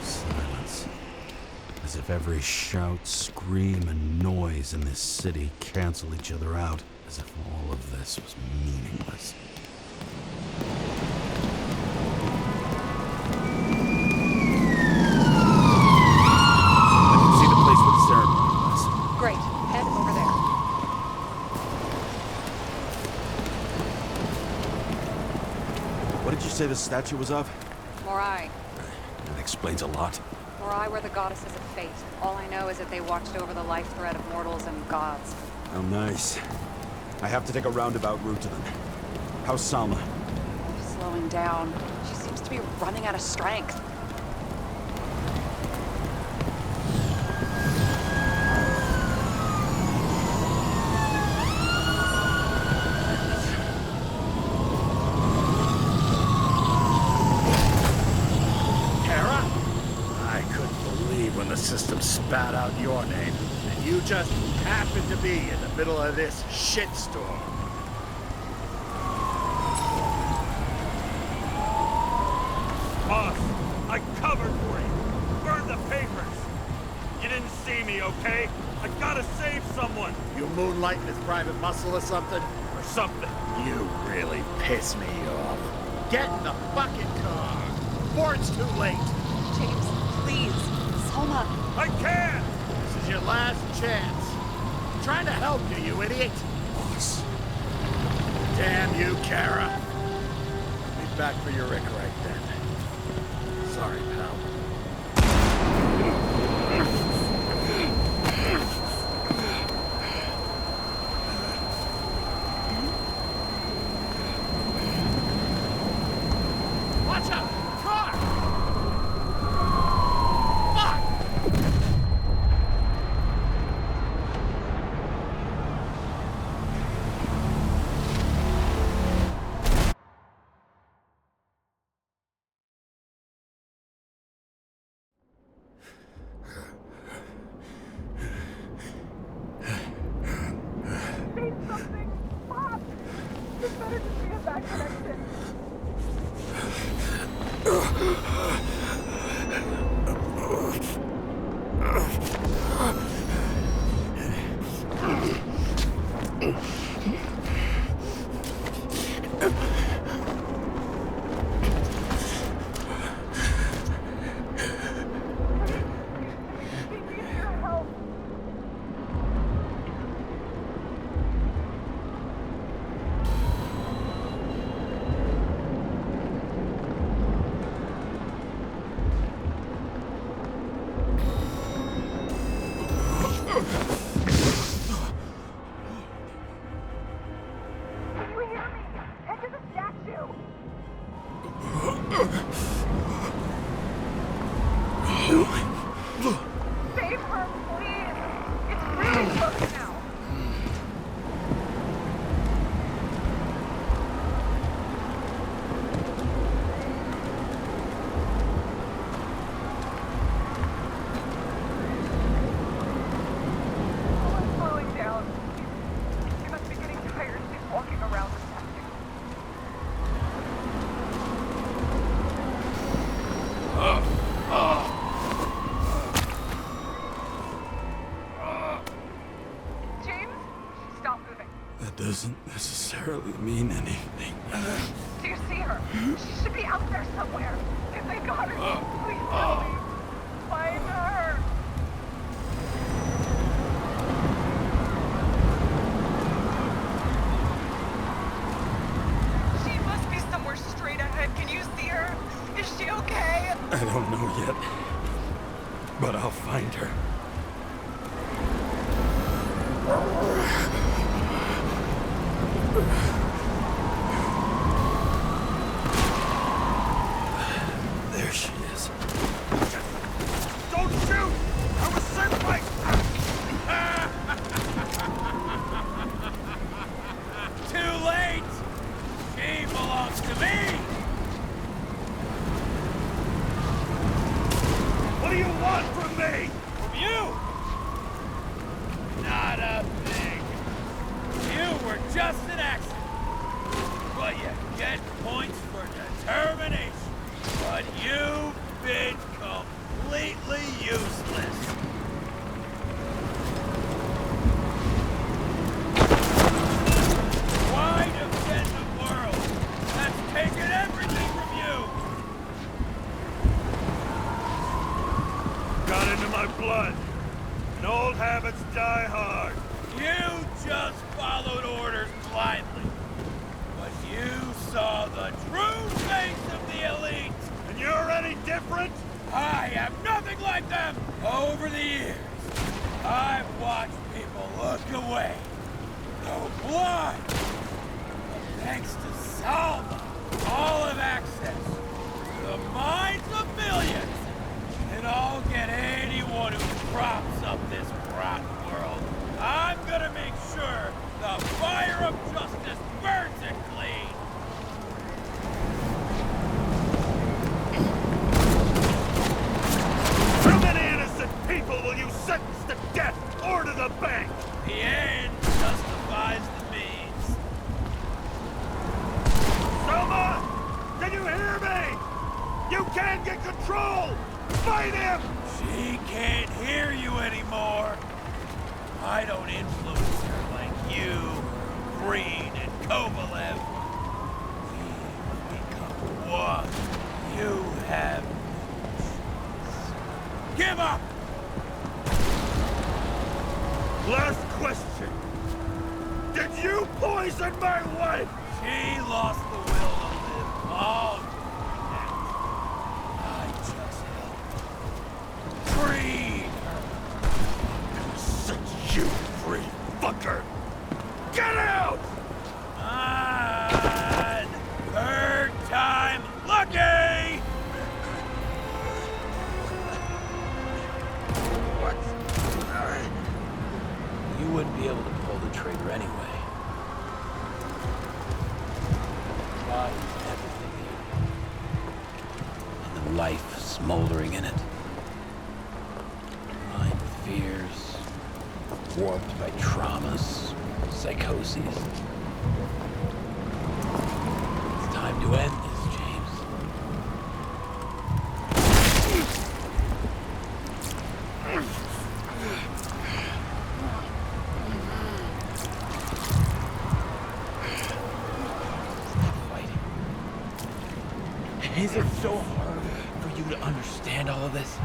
Silence. As if every shout, scream, and noise in this city cancel each other out. As if all of this was meaningless. I can see the place where the ceremony was. Great. Head over there. What did you say the statue was of? Morai. That explains a lot. Morai were the goddesses of fate. All I know is that they watched over the life thread of mortals and gods. How nice. I have to take a roundabout route to them. How's Salma? Slowing down. She seems to be running out of strength. the system spat out your name, and you just happen to be in the middle of this shitstorm. Boss, I covered for you. Burn the papers. You didn't see me, okay? I gotta save someone. You moonlighting as private muscle or something? Or something. You really piss me off. Get in the fucking car, before it's too late. James, please. Selma. I can't! This is your last chance. I'm trying to help you, you idiot. Boss. Damn you, Kara. Be back for your Rick right then. Sorry, pal. Watch out! Car! Fuck! Save her, please! It's really close now! Someone's slowing down. She must be getting tired. She's walking around with nothing. James, stop moving. That doesn't necessarily mean anything. Do you see her? She should be out there somewhere. If they got her, please tell me. Find her. She must be somewhere straight ahead. Can you see her? Is she okay? I don't know yet, but I'll find her. There she is. Don't shoot! I was sent by... Too late! She belongs to me! What do you want from me? From you! Not a thing. You were just an accident. But you get points for determination. But you've been completely useless. Why defend the world that's taken everything from you? Got into my blood. And old habits die hard. You just followed orders blindly. But you saw the true face of the elite. And you're any different? I am nothing like them! Over the years, I've watched people look away, go blind. But thanks to Salma, all have access to the minds of millions. And I'll get anyone who props up this rotten world. I'm gonna make sure the fire of justice burns it clean. Too many innocent Fight him! She can't hear you anymore. I don't influence her like you, Green, and Kovalev. We've become one. You have... Give up! Last question. Did you poison my wife? She lost the will to live long before that. I just helped freed her. Set you free, fucker! Get out! On third time lucky! What? You wouldn't be able to pull the trigger anyway. God is everything here. And the life smoldering in it. Blind fears, warped by traumas, psychoses. It's time to end this, James. Is it so hard for you to understand all of this?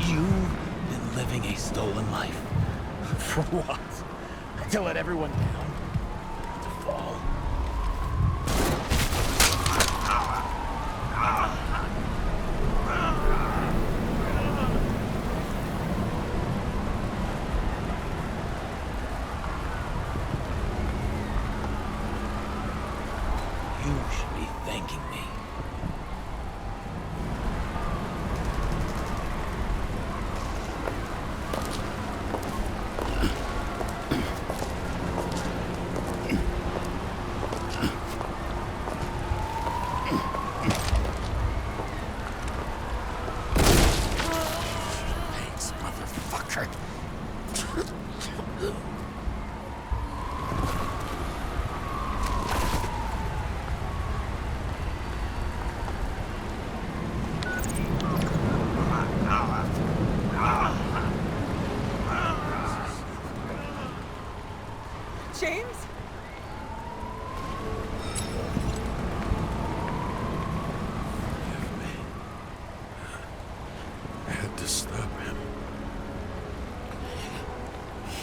You've been living a stolen life. For what? To let everyone down? To fall? You should be thanking me. Thanks, motherfucker. James? I had to stop him.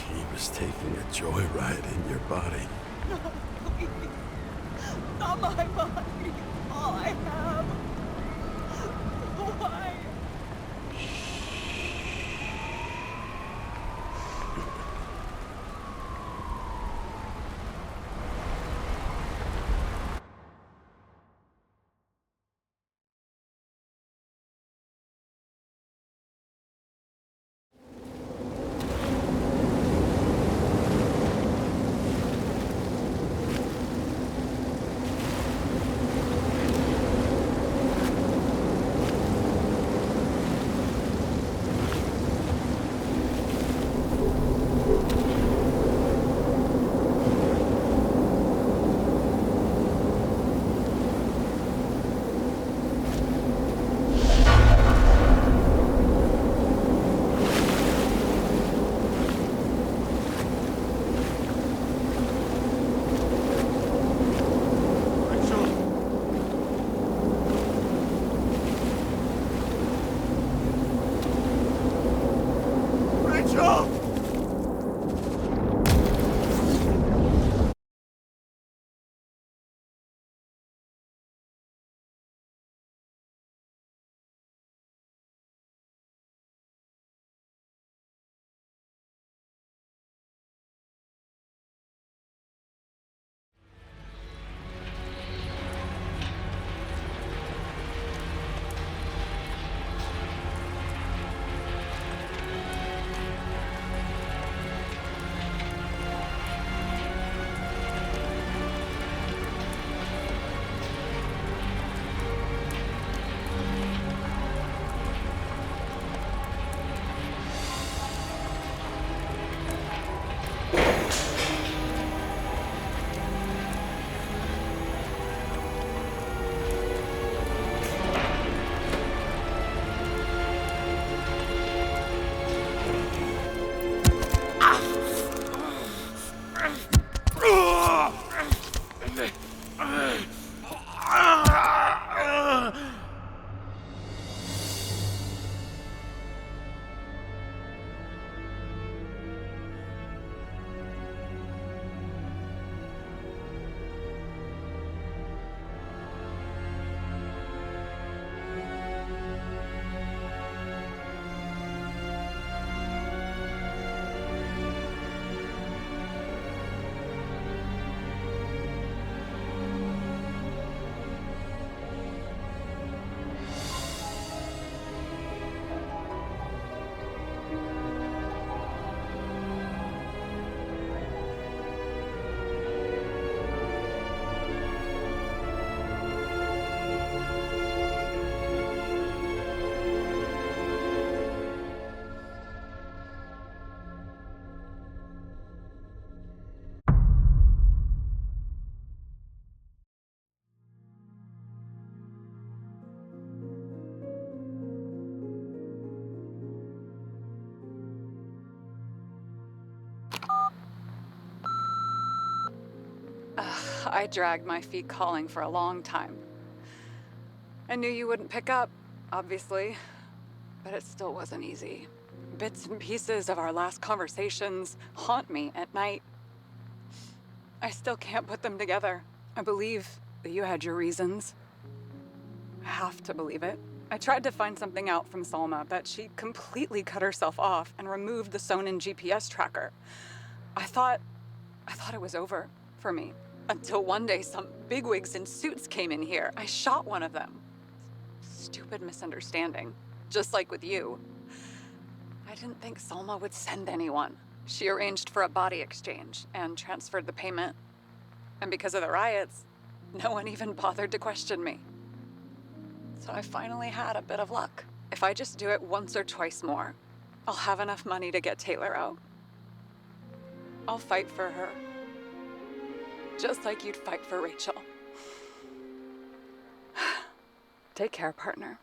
He was taking a joyride in your body. No, please. Not my body. All I have. Why? I dragged my feet calling for a long time. I knew you wouldn't pick up, obviously, but it still wasn't easy. Bits and pieces of our last conversations haunt me at night. I still can't put them together. I believe that you had your reasons. I have to believe it. I tried to find something out from Salma, but she completely cut herself off and removed the Sonin GPS tracker. I thought it was over for me. Until one day some bigwigs in suits came in here. I shot one of them. Stupid misunderstanding. Just like with you. I didn't think Salma would send anyone. She arranged for a body exchange and transferred the payment. And because of the riots, no one even bothered to question me. So I finally had a bit of luck. If I just do it once or twice more, I'll have enough money to get Taylor out. I'll fight for her. Just like you'd fight for Rachel. Take care, partner.